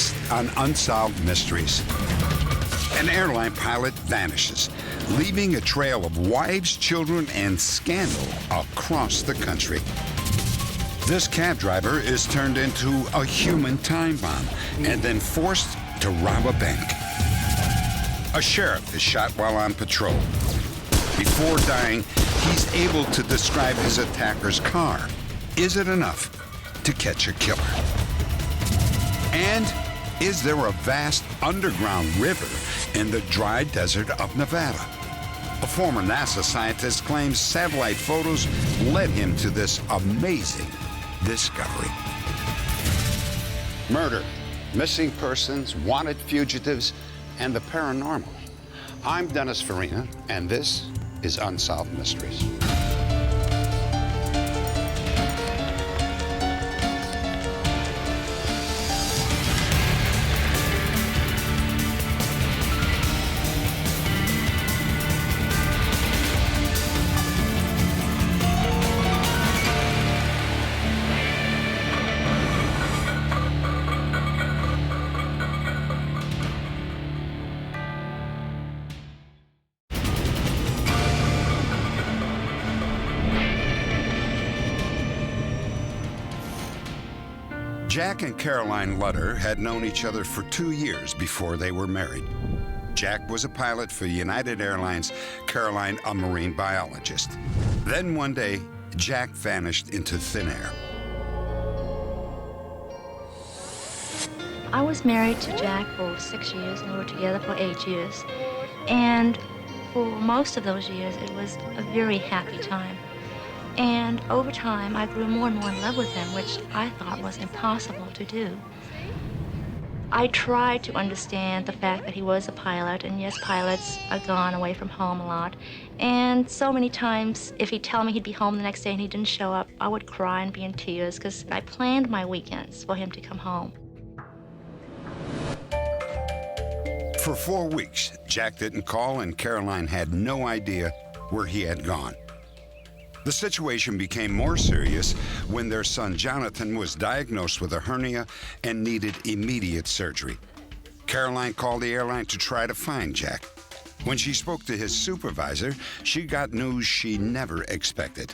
Next on Unsolved Mysteries. An airline pilot vanishes, leaving a trail of wives, children, and scandal across the country. This cab driver is turned into a human time bomb and then forced to rob a bank. A sheriff is shot while on patrol. Before dying, he's able to describe his attacker's car. Is it enough to catch a killer? And is there a vast underground river in the dry desert of Nevada? A former NASA scientist claims satellite photos led him to this amazing discovery. Murder, missing persons, wanted fugitives, and the paranormal. I'm Dennis Farina, and this is Unsolved Mysteries. Jack and Caroline Lutter had known each other for 2 years before they were married. Jack was a pilot for United Airlines, Caroline a marine biologist. Then one day, Jack vanished into thin air. I was married to Jack for 6 years and we were together for 8 years. And for most of those years, it was a very happy time. And over time, I grew more and more in love with him, which I thought was impossible to do. I tried to understand the fact that he was a pilot, and yes, pilots are gone away from home a lot. And so many times, if he'd tell me he'd be home the next day and he didn't show up, I would cry and be in tears, because I planned my weekends for him to come home. For 4 weeks, Jack didn't call, and Caroline had no idea where he had gone. The situation became more serious when their son Jonathan was diagnosed with a hernia and needed immediate surgery. Caroline called the airline to try to find Jack. When she spoke to his supervisor, she got news she never expected.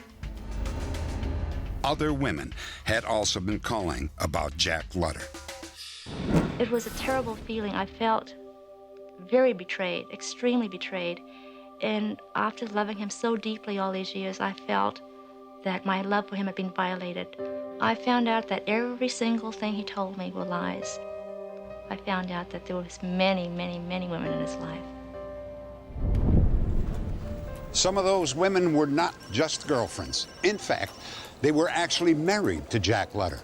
Other women had also been calling about Jack Lutter. It was a terrible feeling. I felt very betrayed, extremely betrayed. And after loving him so deeply all these years, I felt that my love for him had been violated. I found out that every single thing he told me were lies. I found out that there was many, many, many women in his life. Some of those women were not just girlfriends. In fact, they were actually married to Jack Lutter.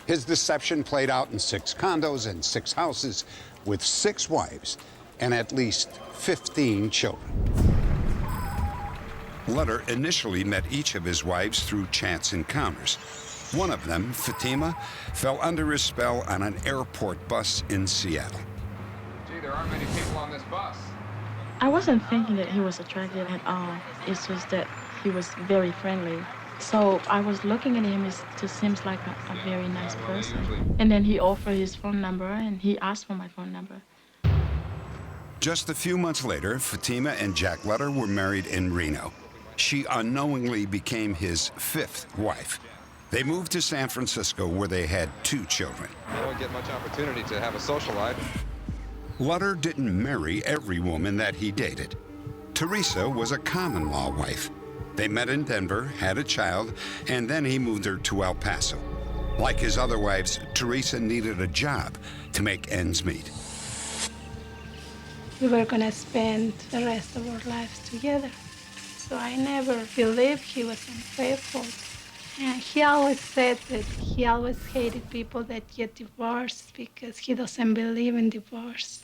His deception played out in 6 condos and 6 houses with 6 wives and at least 15 children. Lutter initially met each of his wives through chance encounters. One of them, Fatima, fell under his spell on an airport bus in Seattle. Gee, there aren't many people on this bus. I wasn't thinking that he was attractive at all. It's just that he was very friendly. So I was looking at him, he just seems like a very nice person. And then he offered his phone number and he asked for my phone number. Just a few months later, Fatima and Jack Lutter were married in Reno. She unknowingly became his 5th wife. They moved to San Francisco where they had 2 children. You don't get much opportunity to have a social life. Lutter didn't marry every woman that he dated. Teresa was a common law wife. They met in Denver, had a child, and then he moved her to El Paso. Like his other wives, Teresa needed a job to make ends meet. We were gonna spend the rest of our lives together. So I never believed he was unfaithful. And he always said that he always hated people that get divorced because he doesn't believe in divorce.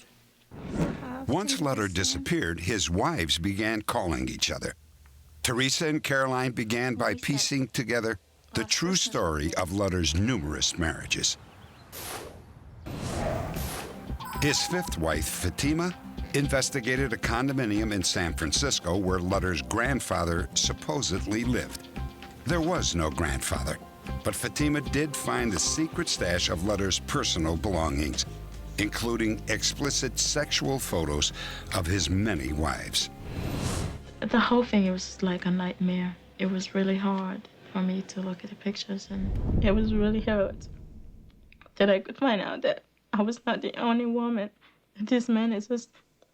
Once Lutter disappeared, his wives began calling each other. Teresa and Caroline began by piecing together the true story of Lutter's numerous marriages. His 5th wife, Fatima, investigated a condominium in San Francisco where Lutter's grandfather supposedly lived. There was no grandfather, but Fatima did find the secret stash of Lutter's personal belongings. including explicit sexual photos of his many wives. The whole thing, it was like a nightmare. It was really hard for me to look at the pictures, and it was really hard that I could find out that I was not the only woman. This man is just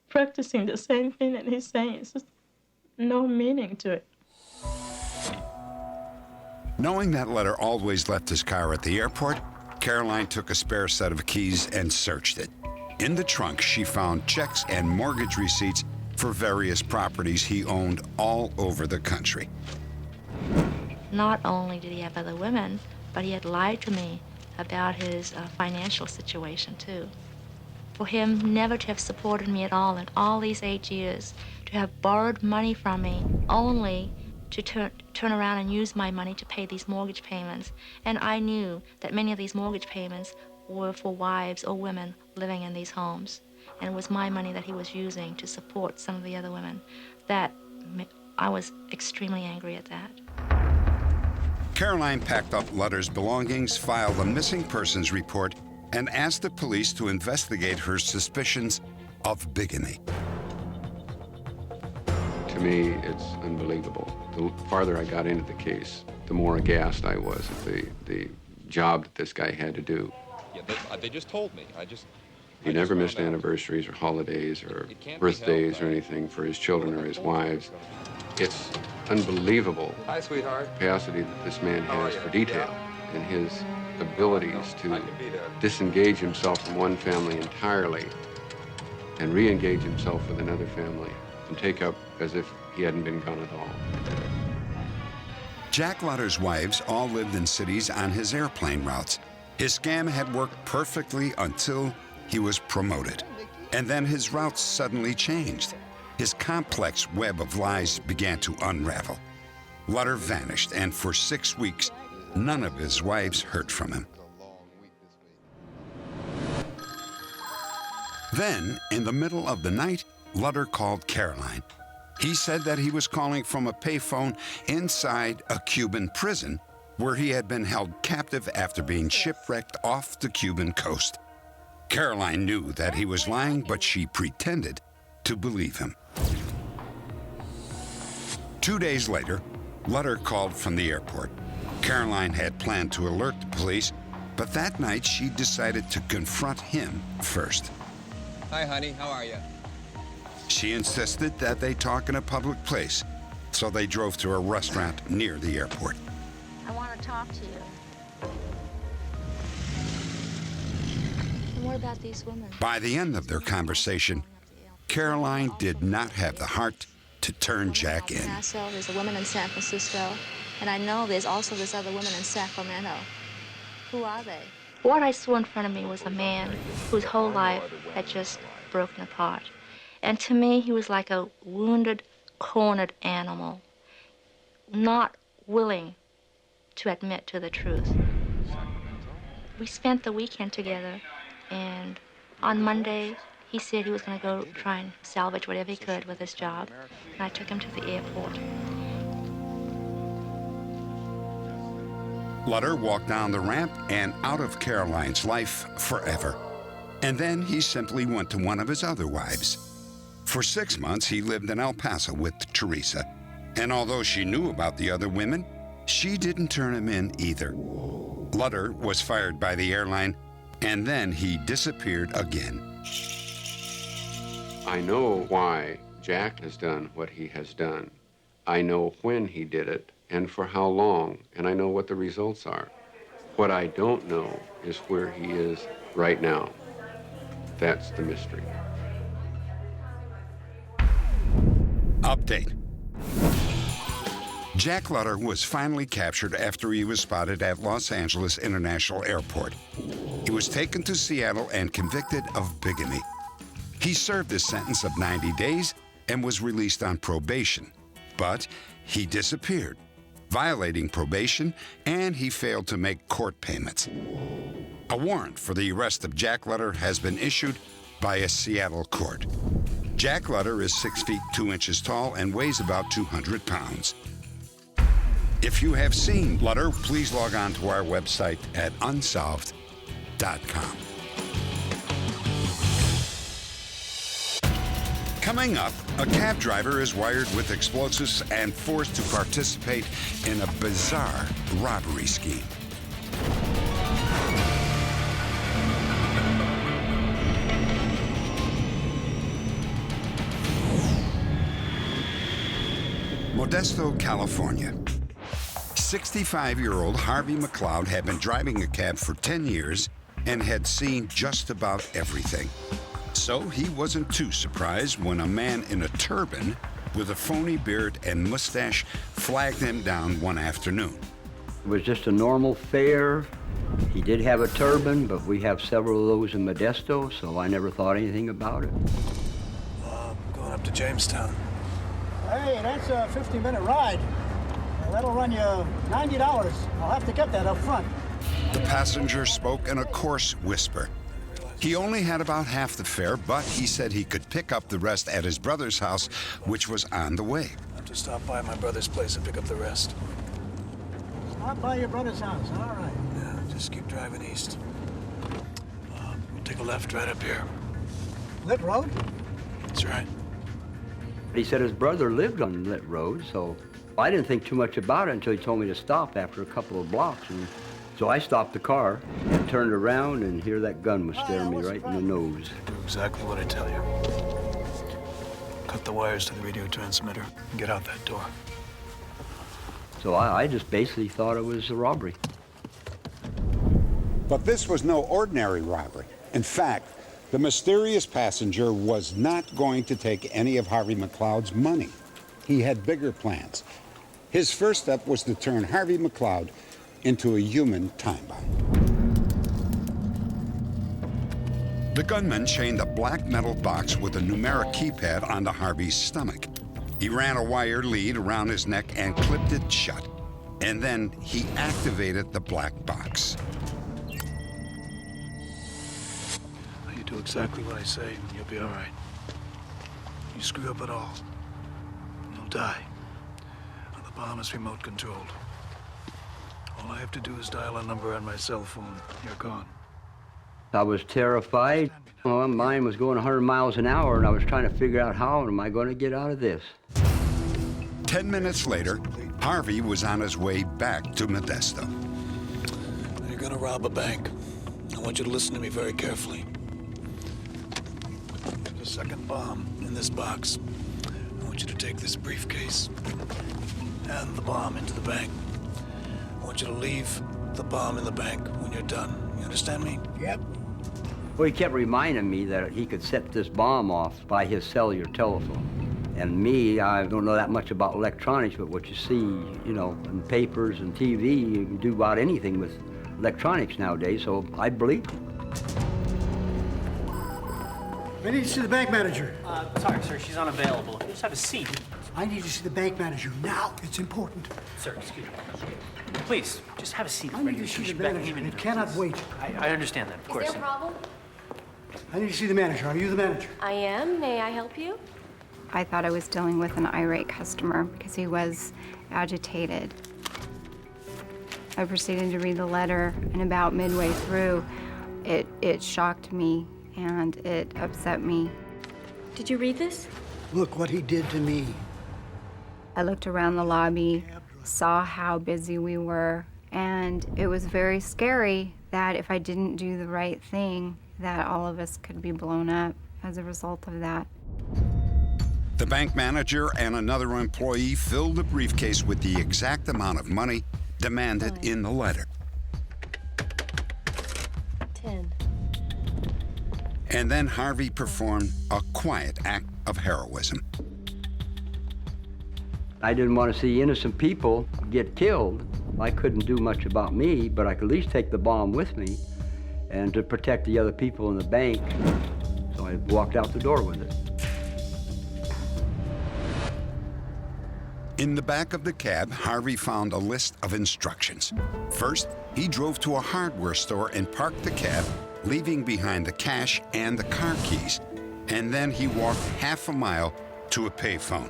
practicing the same thing that he's saying. It's just no meaning to it. Knowing that letter always left his car at the airport, Caroline took a spare set of keys and searched it. In the trunk, she found checks and mortgage receipts for various properties he owned all over the country. Not only did he have other women, but he had lied to me about his financial situation, too. For him never to have supported me at all in all these 8 years, to have borrowed money from me only to turn around and use my money to pay these mortgage payments. And I knew that many of these mortgage payments were for wives or women living in these homes. And it was my money that he was using to support some of the other women. That I was extremely angry at that. Caroline packed up Lutter's belongings, filed a missing persons report, and asked the police to investigate her suspicions of bigamy. To me, it's unbelievable. The farther I got into the case, the more aghast I was at the job that this guy had to do. Yeah, they just told me. He never missed anniversaries or holidays or birthdays or anything for his children or his wives. It's unbelievable. Hi, sweetheart. Capacity that this man has for detail and his abilities to disengage himself from one family entirely and re-engage himself with another family and take up as if he hadn't been gone at all. Jack Lutter's wives all lived in cities on his airplane routes. His scam had worked perfectly until he was promoted. And then his routes suddenly changed. His complex web of lies began to unravel. Lutter vanished, and for 6 weeks, none of his wives heard from him. Then, in the middle of the night, Lutter called Caroline. He said that he was calling from a payphone inside a Cuban prison where he had been held captive after being shipwrecked off the Cuban coast. Caroline knew that he was lying, but she pretended to believe him. 2 days later, Lutter called from the airport. Caroline had planned to alert the police, but that night she decided to confront him first. Hi, honey. How are you? She insisted that they talk in a public place, so they drove to a restaurant near the airport. I want to talk to you. And what about these women? By the end of their conversation, Caroline did not have the heart to turn Jack in. There's a woman in San Francisco, and I know there's also this other woman in Sacramento. Who are they? What I saw in front of me was a man whose whole life had just broken apart. And to me, he was like a wounded, cornered animal, not willing to admit to the truth. We spent the weekend together, and on Monday, he said he was going to go try and salvage whatever he could with his job, and I took him to the airport. Lutter walked down the ramp and out of Caroline's life forever. And then he simply went to one of his other wives. For 6 months, he lived in El Paso with Teresa. And although she knew about the other women, she didn't turn him in either. Lutter was fired by the airline, and then he disappeared again. I know why Jack has done what he has done. I know when he did it and for how long, and I know what the results are. What I don't know is where he is right now. That's the mystery. Update. Jack Lutter was finally captured after he was spotted at Los Angeles International Airport. He was taken to Seattle and convicted of bigamy. He served his sentence of 90 days and was released on probation. But he disappeared, violating probation, and he failed to make court payments. A warrant for the arrest of Jack Lutter has been issued by a Seattle court. Jack Lutter is 6 feet 2 inches tall and weighs about 200 pounds. If you have seen Lutter, please log on to our website at unsolved.com. Coming up, a cab driver is wired with explosives and forced to participate in a bizarre robbery scheme. Modesto, California. 65-year-old Harvey McLeod had been driving a cab for 10 years and had seen just about everything. So he wasn't too surprised when a man in a turban with a phony beard and mustache flagged him down one afternoon. It was just a normal fare. He did have a turban, but we have several of those in Modesto, so I never thought anything about it. Going up to Jamestown. Hey, that's a 50-minute ride. That'll run you $90. I'll have to get that up front. The passenger spoke in a coarse whisper. He only had about half the fare, but he said he could pick up the rest at his brother's house, which was on the way. I have to stop by my brother's place and pick up the rest. Stop by your brother's house, all right. Yeah, just keep driving east. We'll take a left right up here. Lit road? That's right. He said his brother lived on Lit Road, so I didn't think too much about it until he told me to stop after a couple of blocks. And so I stopped the car and turned around, and here that gun was staring me right in the nose. Do exactly what I tell you. Cut the wires to the radio transmitter and get out that door. So I just basically thought it was a robbery. But this was no ordinary robbery. In fact, the mysterious passenger was not going to take any of Harvey McLeod's money. He had bigger plans. His first step was to turn Harvey McLeod into a human time bomb. The gunman chained a black metal box with a numeric keypad onto Harvey's stomach. He ran a wire lead around his neck and clipped it shut. And then he activated the black box. You do exactly what I say, and you'll be all right. You screw up at all, you'll die. And the bomb is remote controlled. All I have to do is dial a number on my cell phone. You're gone. I was terrified. Well, mine was going 100 miles an hour, and I was trying to figure out how am I going to get out of this. 10 minutes later, Harvey was on his way back to Modesto. You're gonna rob a bank. I want you to listen to me very carefully. There's a second bomb in this box. I want you to take this briefcase and the bomb into the bank. I want you to leave the bomb in the bank when you're done. You understand me? Yep. Well, he kept reminding me that he could set this bomb off by his cellular telephone. And me, I don't know that much about electronics, but what you see, you know, in papers and TV, you can do about anything with electronics nowadays, so I believed him. I need to see the bank manager. Sorry, sir, she's unavailable. Can you just have a seat? I need to see the bank manager now. It's important. Sir, excuse me. Please, just have a seat. I need to see the manager. It cannot wait. I understand that, of course. Is there a problem? I need to see the manager. Are you the manager? I am. May I help you? I thought I was dealing with an irate customer because he was agitated. I proceeded to read the letter, and about midway through, it shocked me and it upset me. Did you read this? Look what he did to me. I looked around the lobby, saw how busy we were, and it was very scary that if I didn't do the right thing, that all of us could be blown up as a result of that. The bank manager and another employee filled the briefcase with the exact amount of money demanded in the letter. 10. And then Harvey performed a quiet act of heroism. I didn't want to see innocent people get killed. I couldn't do much about me, but I could at least take the bomb with me and to protect the other people in the bank. So I walked out the door with it. In the back of the cab, Harvey found a list of instructions. First, he drove to a hardware store and parked the cab, leaving behind the cash and the car keys. And then he walked half a mile to a payphone.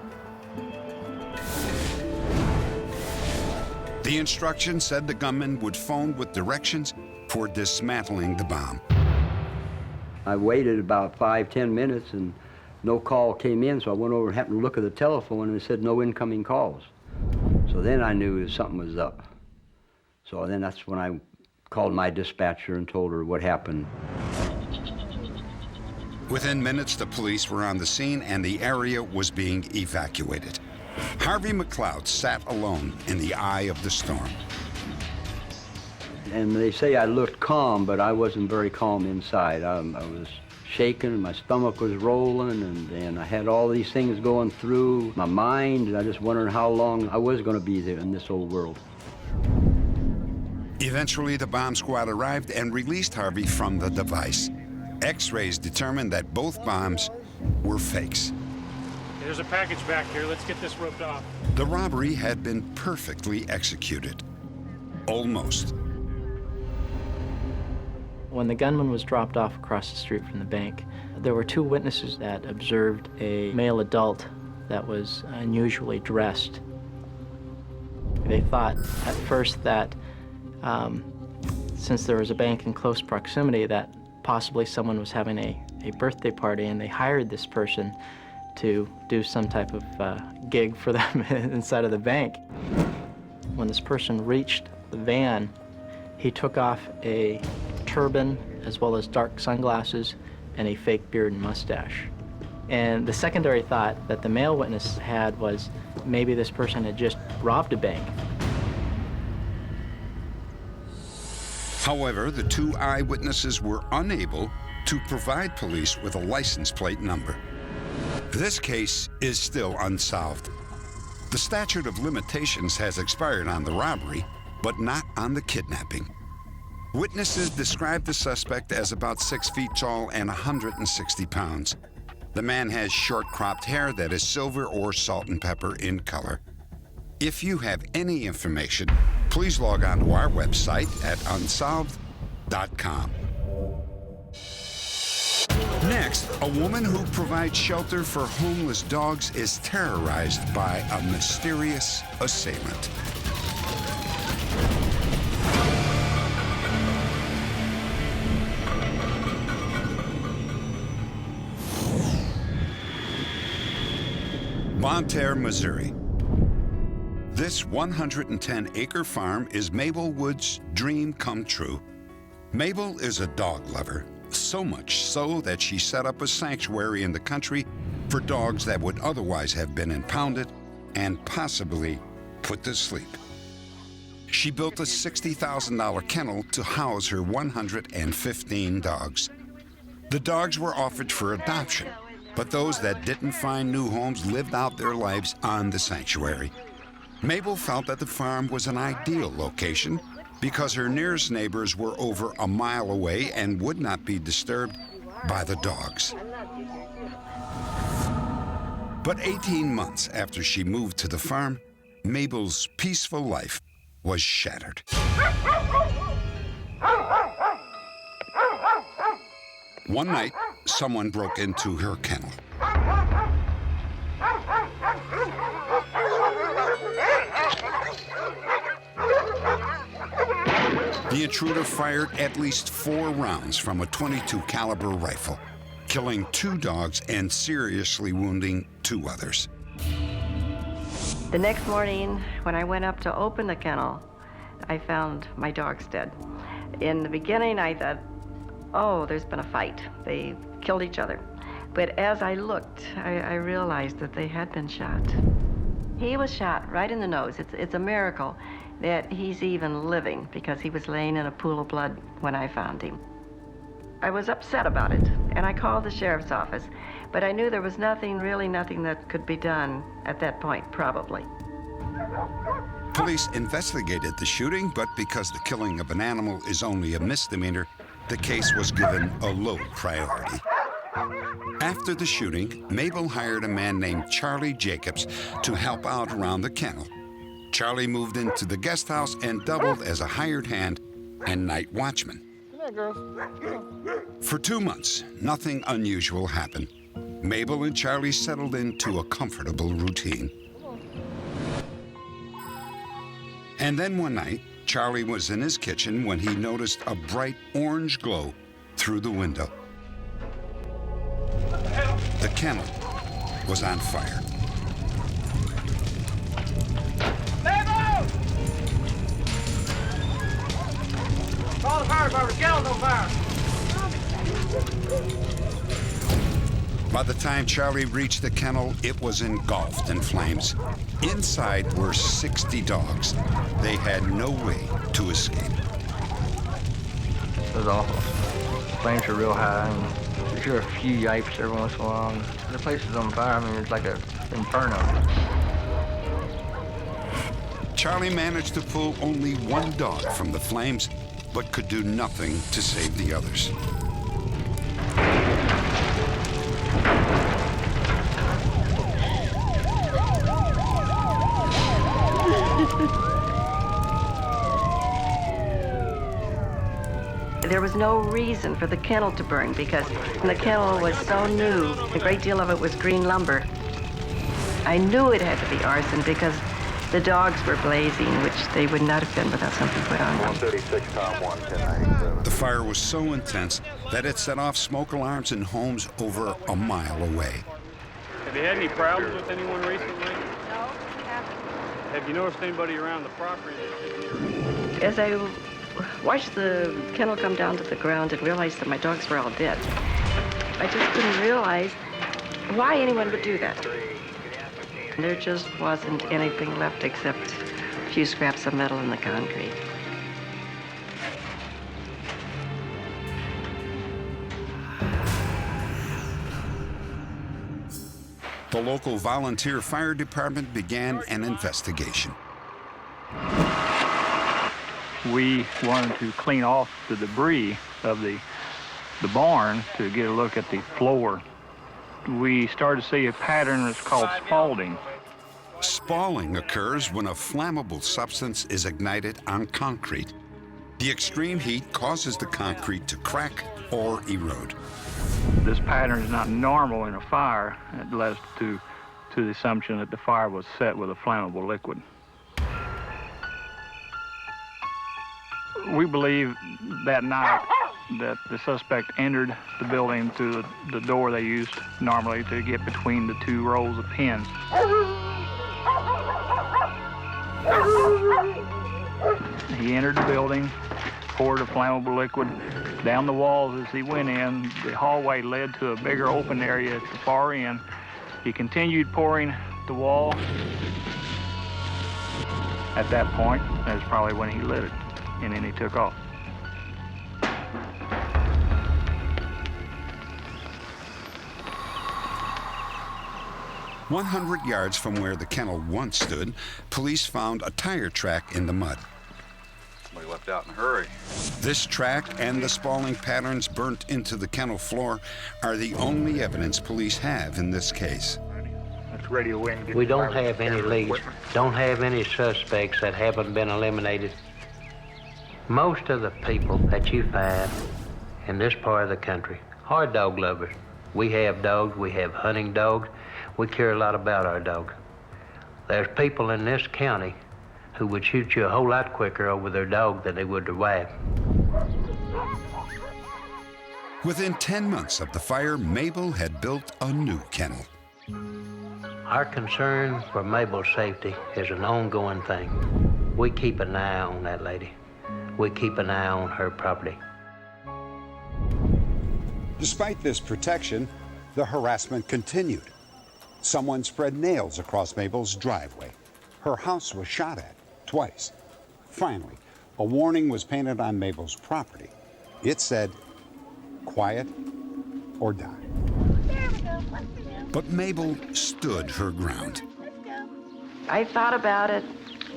The instructions said the gunman would phone with directions for dismantling the bomb. I waited about 5-10 minutes, and No call came in, so I went over and happened to look at the telephone, and it said no incoming calls. So then I knew something was up. So then that's when I called my dispatcher and told her what happened. Within minutes, the police were on the scene and the area was being evacuated. Harvey McLeod sat alone in the eye of the storm. And they say I looked calm, but I wasn't very calm inside. I was shaking, my stomach was rolling, and I had all these things going through my mind, and I just wondered how long I was going to be there in this old world. Eventually, the bomb squad arrived and released Harvey from the device. X-rays determined that both bombs were fakes. There's a package back here. Let's get this roped off. The robbery had been perfectly executed. Almost. When the gunman was dropped off across the street from the bank, there were two witnesses that observed a male adult that was unusually dressed. They thought at first that since there was a bank in close proximity, that possibly someone was having a birthday party, and they hired this person to do some type of gig for them inside of the bank. When this person reached the van, he took off a turban as well as dark sunglasses and a fake beard and mustache. And the secondary thought that the male witness had was maybe this person had just robbed a bank. However, the two eyewitnesses were unable to provide police with a license plate number. This case is still unsolved. The statute of limitations has expired on the robbery, but not on the kidnapping. Witnesses described the suspect as about 6 feet tall and 160 pounds. The man has short cropped hair that is silver or salt and pepper in color. If you have any information, please log on to our website at unsolved.com. Next, a woman who provides shelter for homeless dogs is terrorized by a mysterious assailant. Bonne Terre, Missouri. This 110-acre farm is Mabel Wood's dream come true. Mabel is a dog lover, so much so that she set up a sanctuary in the country for dogs that would otherwise have been impounded and possibly put to sleep. She built a $60,000 kennel to house her 115 dogs. The dogs were offered for adoption, but those that didn't find new homes lived out their lives on the sanctuary. Mabel felt that the farm was an ideal location because her nearest neighbors were over a mile away and would not be disturbed by the dogs. But 18 months after she moved to the farm, Mabel's peaceful life was shattered. One night, someone broke into her kennel. The intruder fired at least 4 rounds from a .22 caliber rifle, killing 2 dogs and seriously wounding 2 others. The next morning, when I went up to open the kennel, I found my dogs dead. In the beginning, I thought, oh, there's been a fight. They killed each other. But as I looked, I realized that they had been shot. He was shot right in the nose. It's a miracle that he's even living, because he was laying in a pool of blood when I found him. I was upset about it, and I called the sheriff's office, but I knew there was really nothing that could be done at that point, probably. Police investigated the shooting, but because the killing of an animal is only a misdemeanor, the case was given a low priority. After the shooting, Mabel hired a man named Charlie Jacobs to help out around the kennel. Charlie moved into the guest house and doubled as a hired hand and night watchman. Come here, girls. For 2 months, nothing unusual happened. Mabel and Charlie settled into a comfortable routine. And then one night, Charlie was in his kitchen when he noticed a bright orange glow through the window. What the hell? The kennel was on fire. Call the fire department. Kennel's on fire. By the time Charlie reached the kennel, it was engulfed in flames. Inside were 60 dogs. They had no way to escape. It was awful. Flames were real high, and you hear a few yipes every once in a while. The place is on fire. I mean, it's like an inferno. Charlie managed to pull only one dog from the flames, but could do nothing to save the others. There was no reason for the kennel to burn because the kennel was so new. A great deal of it was green lumber. I knew it had to be arson because the dogs were blazing, which they would not have been without something put on them. 136, Tom 110. The fire was so intense that it set off smoke alarms in homes over a mile away. Have you had any problems with anyone recently? No, we haven't. Have you noticed anybody around the property? As I watched the kennel come down to the ground and realized that my dogs were all dead, I just couldn't realize why anyone would do that. There just wasn't anything left except a few scraps of metal in the concrete. The local volunteer fire department began an investigation. We wanted to clean off the debris of the barn to get a look at the floor. We started to see a pattern that's called spalling. Spalling occurs when a flammable substance is ignited on concrete. The extreme heat causes the concrete to crack or erode. This pattern is not normal in a fire. It led to the assumption that the fire was set with a flammable liquid. We believe that night that the suspect entered the building through the door they used normally to get between the two rows of pins. He entered the building, poured a flammable liquid down the walls as he went in. The hallway led to a bigger open area at the far end. He continued pouring the wall. At that point, that's probably when he lit it, and then he took off. "100 yards from where the kennel once stood, police found a tire track in the mud. Somebody left out in a hurry. This track and the spalling patterns burnt into the kennel floor are the only evidence police have in this case. That's radio wind. We don't have any leads, don't have any suspects that haven't been eliminated. Most of the people that you find in this part of the country are dog lovers. We have dogs, we have hunting dogs. We care a lot about our dogs. There's people in this county who would shoot you a whole lot quicker over their dog than they would their wife. Within 10 months of the fire, Mabel had built a new kennel. Our concern for Mabel's safety is an ongoing thing. We keep an eye on that lady. We keep an eye on her property. Despite this protection, the harassment continued. Someone spread nails across Mabel's driveway. Her house was shot at twice. Finally, a warning was painted on Mabel's property. It said, "Quiet or die." But Mabel stood her ground. I thought about it,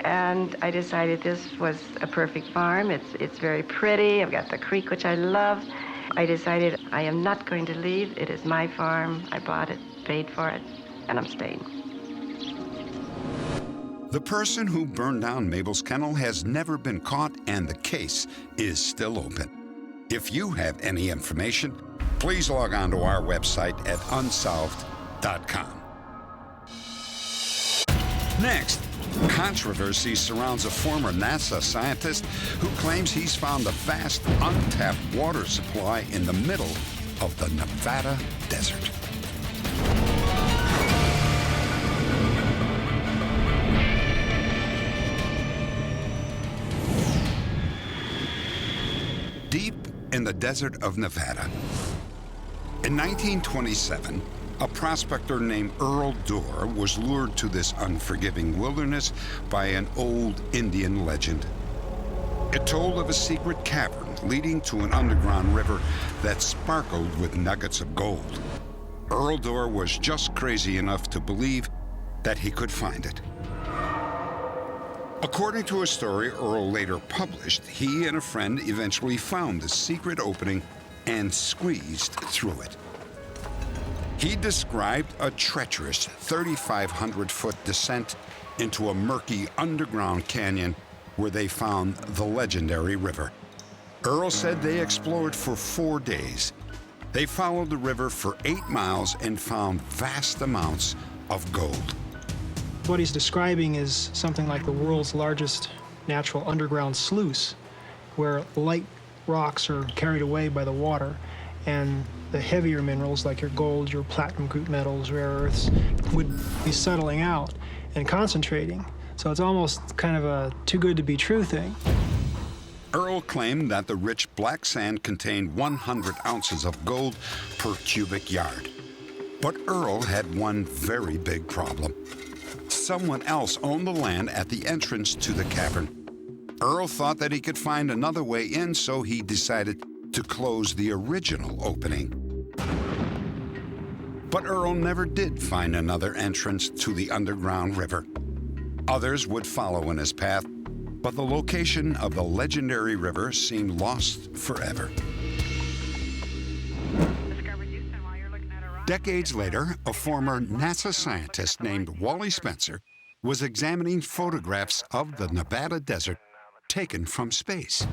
and I decided this was a perfect farm. It's very pretty. I've got the creek, which I love. I decided I am not going to leave. It is my farm. I bought it, paid for it, and I'm staying. The person who burned down Mabel's kennel has never been caught, and the case is still open. If you have any information, please log on to our website at unsolved.com. Next, controversy surrounds a former NASA scientist who claims he's found a vast, untapped water supply in the middle of the Nevada desert. deep in the desert of Nevada. In 1927, a prospector named Earl Dorr was lured to this unforgiving wilderness by an old Indian legend. It told of a secret cavern leading to an underground river that sparkled with nuggets of gold. Earl Dorr was just crazy enough to believe that he could find it. According to a story Earl later published, he and a friend eventually found the secret opening and squeezed through it. He described a treacherous 3,500-foot descent into a murky underground canyon where they found the legendary river. Earl said they explored for 4 days. They followed the river for 8 miles and found vast amounts of gold. What he's describing is something like the world's largest natural underground sluice, where light rocks are carried away by the water, and the heavier minerals like your gold, your platinum group metals, rare earths, would be settling out and concentrating. So it's almost kind of a too good to be true thing. Earl claimed that the rich black sand contained 100 ounces of gold per cubic yard. But Earl had one very big problem. Someone else owned the land at the entrance to the cavern. Earl thought that he could find another way in, so he decided to close the original opening. But Earl never did find another entrance to the underground river. Others would follow in his path, but the location of the legendary river seemed lost forever. Decades later, a former NASA scientist named Wally Spencer was examining photographs of the Nevada desert taken from space.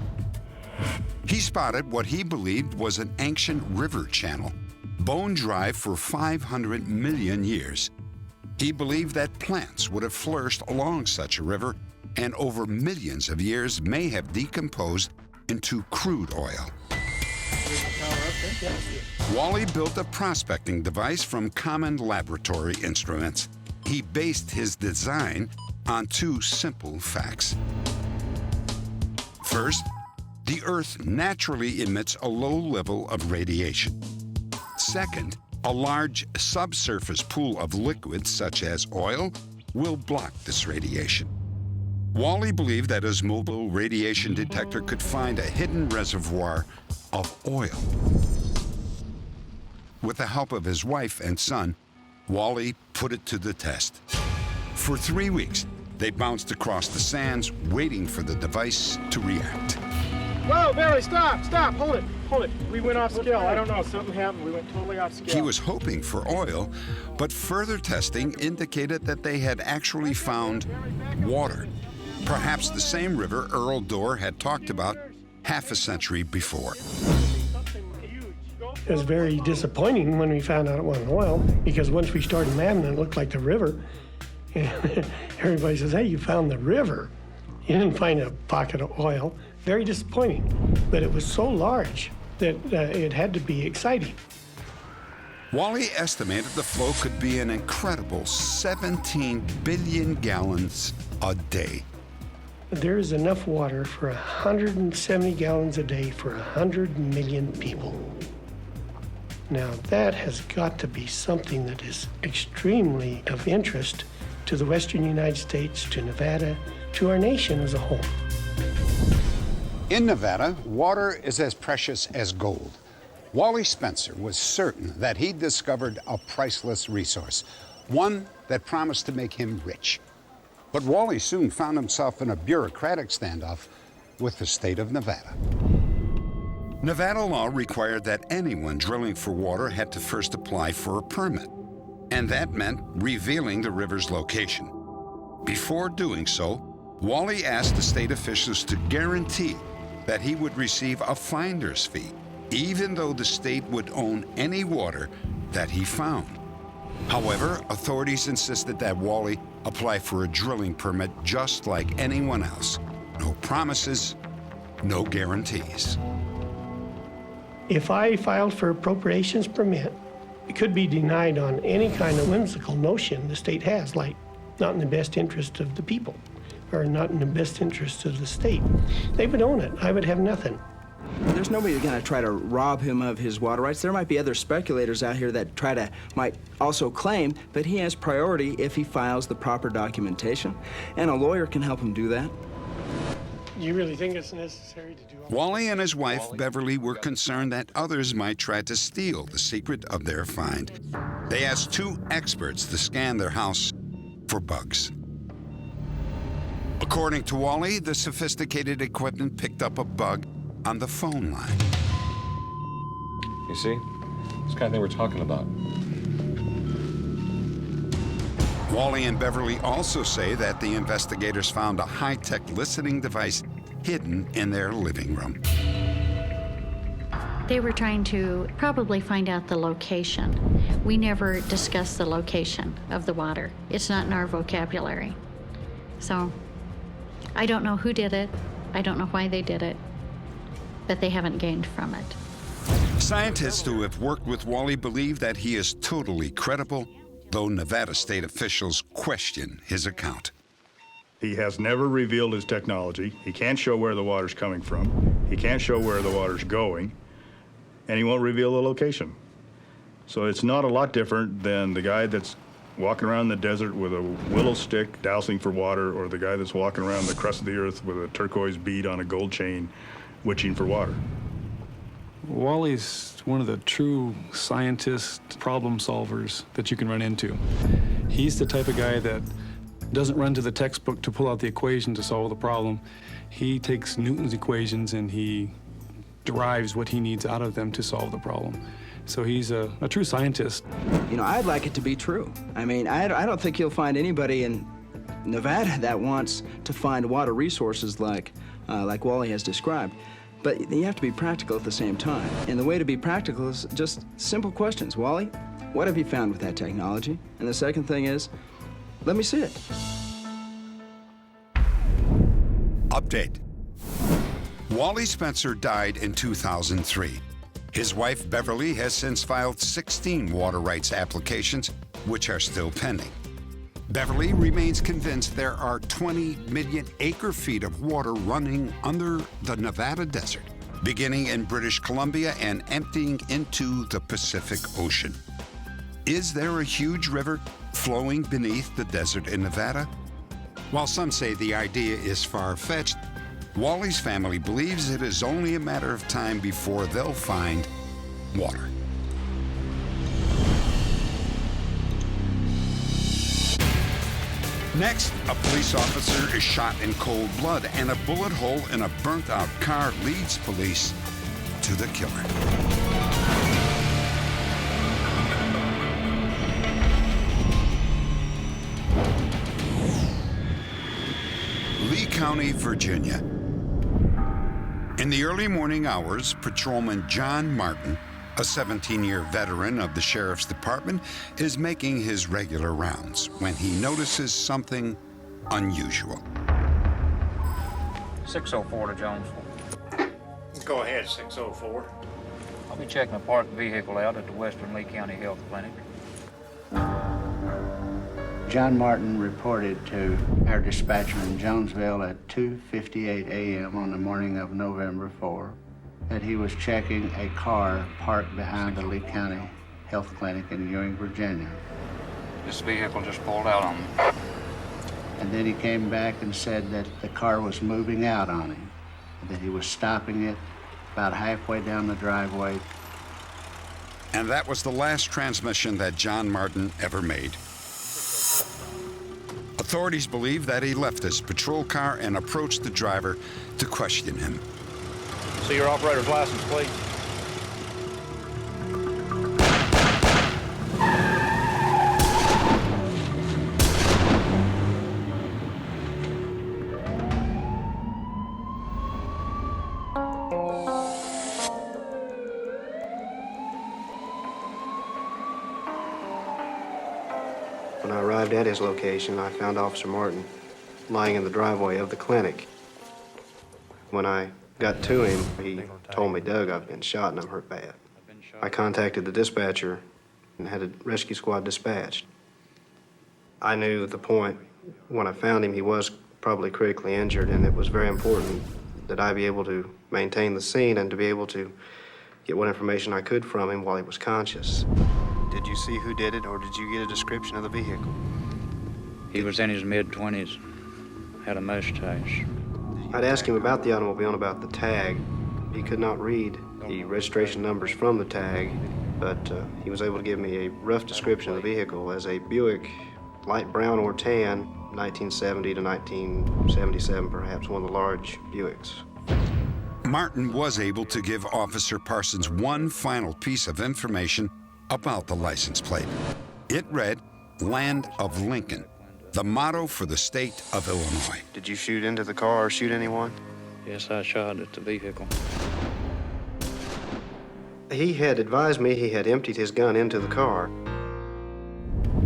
He spotted what he believed was an ancient river channel, bone dry for 500 million years. He believed that plants would have flourished along such a river and over millions of years may have decomposed into crude oil. Wally built a prospecting device from common laboratory instruments. He based his design on 2 simple facts. First, the Earth naturally emits a low level of radiation. Second, a large subsurface pool of liquids, such as oil, will block this radiation. Wally believed that his mobile radiation detector could find a hidden reservoir of oil. With the help of his wife and son, Wally put it to the test. For 3 weeks, they bounced across the sands, waiting for the device to react. Whoa, Barry, stop, hold it. We went off scale. I don't know, something happened. We went totally off scale. He was hoping for oil, but further testing indicated that they had actually found water. Perhaps the same river Earl Dorr had talked about half a century before. It was very disappointing when we found out it wasn't oil, because once we started mapping it, looked like the river. And everybody says, hey, you found the river. You didn't find a pocket of oil. Very disappointing. But it was so large that it had to be exciting. Wally estimated the flow could be an incredible 17 billion gallons a day. There is enough water for 170 gallons a day for 100 million people. Now that has got to be something that is extremely of interest to the western United States, to Nevada, to our nation as a whole. In Nevada, water is as precious as gold. Wally Spencer was certain that he'd discovered a priceless resource, one that promised to make him rich. But Wally soon found himself in a bureaucratic standoff with the state of Nevada. Nevada law required that anyone drilling for water had to first apply for a permit, and that meant revealing the river's location. Before doing so, Wally asked the state officials to guarantee that he would receive a finder's fee, even though the state would own any water that he found. However, authorities insisted that Wally apply for a drilling permit just like anyone else. No promises, no guarantees. If I filed for appropriations permit, it could be denied on any kind of whimsical notion the state has, like not in the best interest of the people, or not in the best interest of the state. They would own it. I would have nothing. There's nobody going to try to rob him of his water rights. There might be other speculators out here that might also claim, but he has priority if he files the proper documentation, and a lawyer can help him do that. You really think it's necessary to do all Wally and his wife, Beverly, were concerned that others might try to steal the secret of their find. They asked 2 experts to scan their house for bugs. According to Wally, the sophisticated equipment picked up a bug on the phone line. You see? It's the kind of thing we're talking about. Wally and Beverly also say that the investigators found a high-tech listening device hidden in their living room. They were trying to probably find out the location. We never discussed the location of the water. It's not in our vocabulary. So I don't know who did it. I don't know why they did it, but they haven't gained from it. Scientists who have worked with Wally believe that he is totally credible, though Nevada state officials question his account. He has never revealed his technology. He can't show where the water's coming from. He can't show where the water's going, and he won't reveal the location. So it's not a lot different than the guy that's walking around the desert with a willow stick dowsing for water, or the guy that's walking around the crust of the earth with a turquoise bead on a gold chain witching for water. Wally's one of the true scientist problem solvers that you can run into. He's the type of guy that doesn't run to the textbook to pull out the equation to solve the problem. He takes Newton's equations and he derives what he needs out of them to solve the problem. So he's a true scientist. You know, I'd like it to be true. I mean, I don't think you'll find anybody in Nevada that wants to find water resources like Wally has described. But you have to be practical at the same time. And the way to be practical is just simple questions. Wally, what have you found with that technology? And the second thing is, let me see it. Update. Wally Spencer died in 2003. His wife, Beverly, has since filed 16 water rights applications, which are still pending. Beverly remains convinced there are 20 million acre-feet of water running under the Nevada desert, beginning in British Columbia and emptying into the Pacific Ocean. Is there a huge river flowing beneath the desert in Nevada? While some say the idea is far-fetched, Wally's family believes it is only a matter of time before they'll find water. Next, a police officer is shot in cold blood, and a bullet hole in a burnt-out car leads police to the killer. Lee County, Virginia. In the early morning hours, Patrolman John Martin, a 17-year veteran of the Sheriff's Department, is making his regular rounds when he notices something unusual. 604 to Jonesville. Go ahead, 604. I'll be checking a parked vehicle out at the Western Lee County Health Clinic. John Martin reported to our dispatcher in Jonesville at 2:58 a.m. on the morning of November 4 that he was checking a car parked behind the Lee County Health Clinic in Ewing, Virginia. This vehicle just pulled out on me. And then he came back and said that the car was moving out on him, that he was stopping it about halfway down the driveway. And that was the last transmission that John Martin ever made. Authorities believe that he left his patrol car and approached the driver to question him. See your operator's license, please. When I arrived at his location, I found Officer Martin lying in the driveway of the clinic. When I got to him, he told me, "Doug, I've been shot and I'm hurt bad." I contacted the dispatcher and had a rescue squad dispatched. I knew at the point when I found him, he was probably critically injured, and it was very important that I be able to maintain the scene and to be able to get what information I could from him while he was conscious. Did you see who did it, or did you get a description of the vehicle? He was in his mid-20s, had a mustache. I'd asked him about the automobile and about the tag. He could not read the registration numbers from the tag, but he was able to give me a rough description of the vehicle as a Buick, light brown or tan, 1970 to 1977, perhaps one of the large Buicks. Martin was able to give Officer Parsons one final piece of information about the license plate. It read, Land of Lincoln, the motto for the state of Illinois. Did you shoot into the car or shoot anyone? Yes, I shot at the vehicle. He had advised me he had emptied his gun into the car.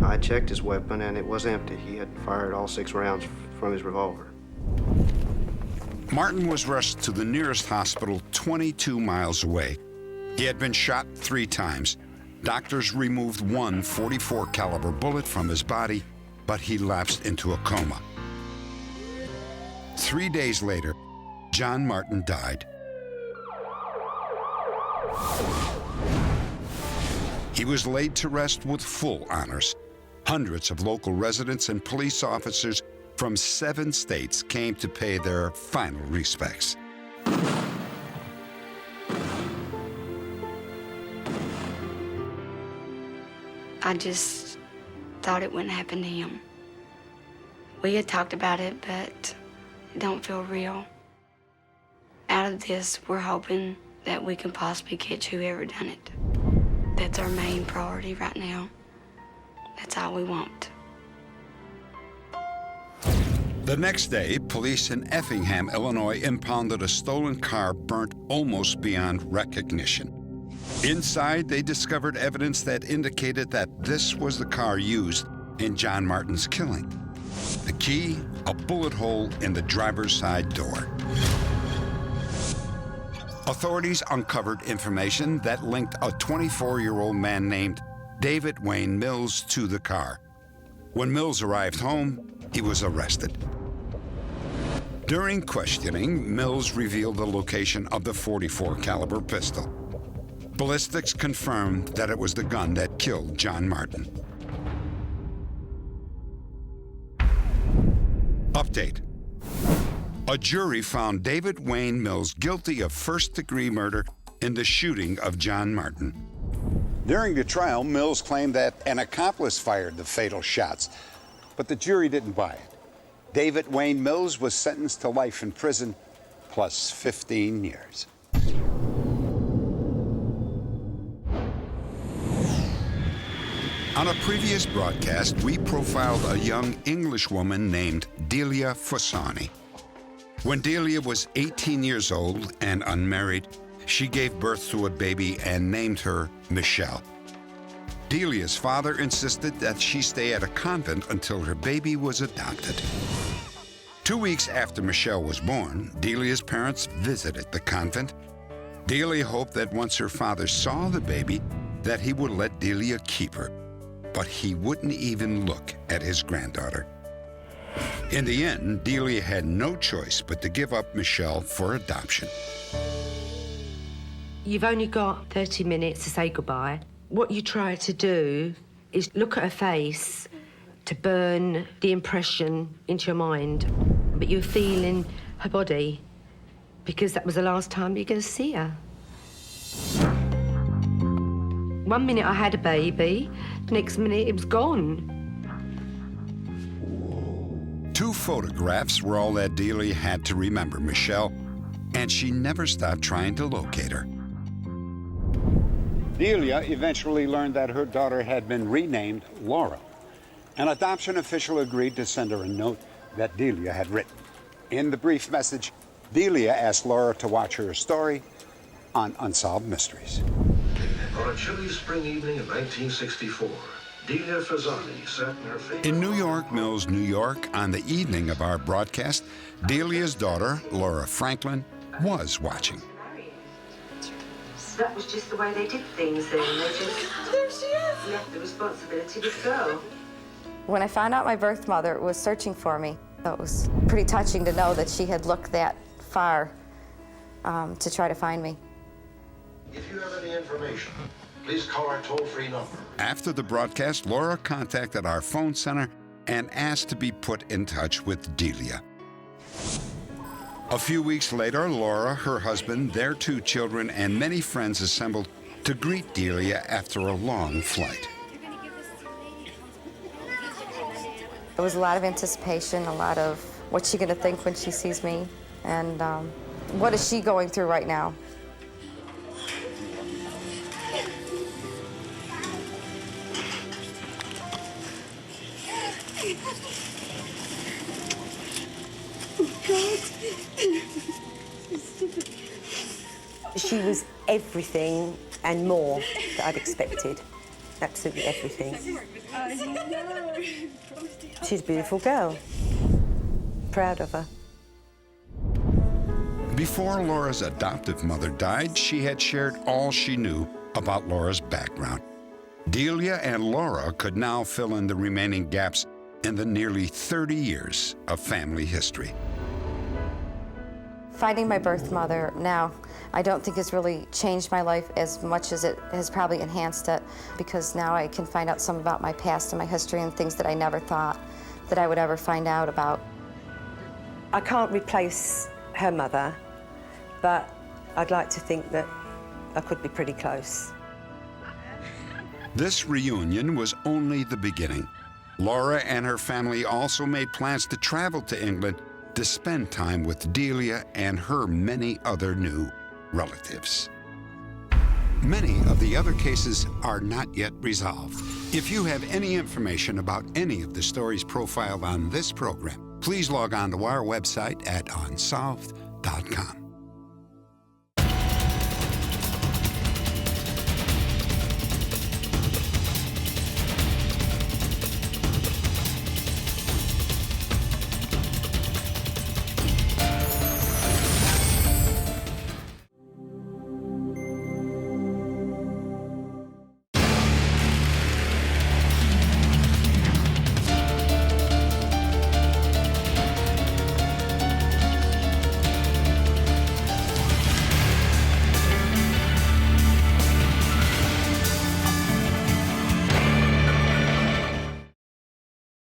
I checked his weapon, and it was empty. He had fired all 6 rounds from his revolver. Martin was rushed to the nearest hospital 22 miles away. He had been shot 3 times. Doctors removed one .44 caliber bullet from his body, but he lapsed into a coma. 3 days later, John Martin died. He was laid to rest with full honors. Hundreds of local residents and police officers from 7 states came to pay their final respects. I just thought it wouldn't happen to him. We had talked about it, but it don't feel real. Out of this, we're hoping that we can possibly catch whoever done it. That's our main priority right now. That's all we want. The next day, police in Effingham, Illinois, impounded a stolen car burnt almost beyond recognition. Inside, they discovered evidence that indicated that this was the car used in John Martin's killing. The key, a bullet hole in the driver's side door. Authorities uncovered information that linked a 24-year-old man named David Wayne Mills to the car. When Mills arrived home, he was arrested. During questioning, Mills revealed the location of the .44 caliber pistol. Ballistics confirmed that it was the gun that killed John Martin. Update. A jury found David Wayne Mills guilty of first-degree murder in the shooting of John Martin. During the trial, Mills claimed that an accomplice fired the fatal shots, but the jury didn't buy it. David Wayne Mills was sentenced to life in prison, plus 15 years. On a previous broadcast, we profiled a young English woman named Delia Fossani. When Delia was 18 years old and unmarried, she gave birth to a baby and named her Michelle. Delia's father insisted that she stay at a convent until her baby was adopted. 2 weeks after Michelle was born, Delia's parents visited the convent. Delia hoped that once her father saw the baby, that he would let Delia keep her. But he wouldn't even look at his granddaughter. In the end, Delia had no choice but to give up Michelle for adoption. You've only got 30 minutes to say goodbye. What you try to do is look at her face to burn the impression into your mind, but you're feeling her body because that was the last time you're going to see her. 1 minute I had a baby, the next minute it was gone. 2 photographs were all that Delia had to remember Michelle, and she never stopped trying to locate her. Delia eventually learned that her daughter had been renamed Laura. An adoption official agreed to send her a note that Delia had written. In the brief message, Delia asked Laura to watch her story on Unsolved Mysteries. On a chilly spring evening in 1964, Delia Fossani sat in her favorite... In New York Mills, New York, on the evening of our broadcast, Delia's daughter, Laura Franklin, was watching. That was just the way they did things then. They just There she is. left the responsibility with the girl. When I found out my birth mother was searching for me, it was pretty touching to know that she had looked that far to try to find me. If you have any information, please call our toll-free number. After the broadcast, Laura contacted our phone center and asked to be put in touch with Delia. A few weeks later, Laura, her husband, their 2 children, and many friends assembled to greet Delia after a long flight. There was a lot of anticipation, a lot of what's she gonna think when she sees me, and what is she going through right now? She was everything and more that I'd expected. Absolutely everything. She's a beautiful girl. Proud of her. Before Laura's adoptive mother died, she had shared all she knew about Laura's background. Delia and Laura could now fill in the remaining gaps in the nearly 30 years of family history. Finding my birth mother now, I don't think has really changed my life as much as it has probably enhanced it, because now I can find out some about my past and my history and things that I never thought that I would ever find out about. I can't replace her mother, but I'd like to think that I could be pretty close. This reunion was only the beginning. Laura and her family also made plans to travel to England to spend time with Delia and her many other new relatives. Many of the other cases are not yet resolved. If you have any information about any of the stories profiled on this program, please log on to our website at unsolved.com.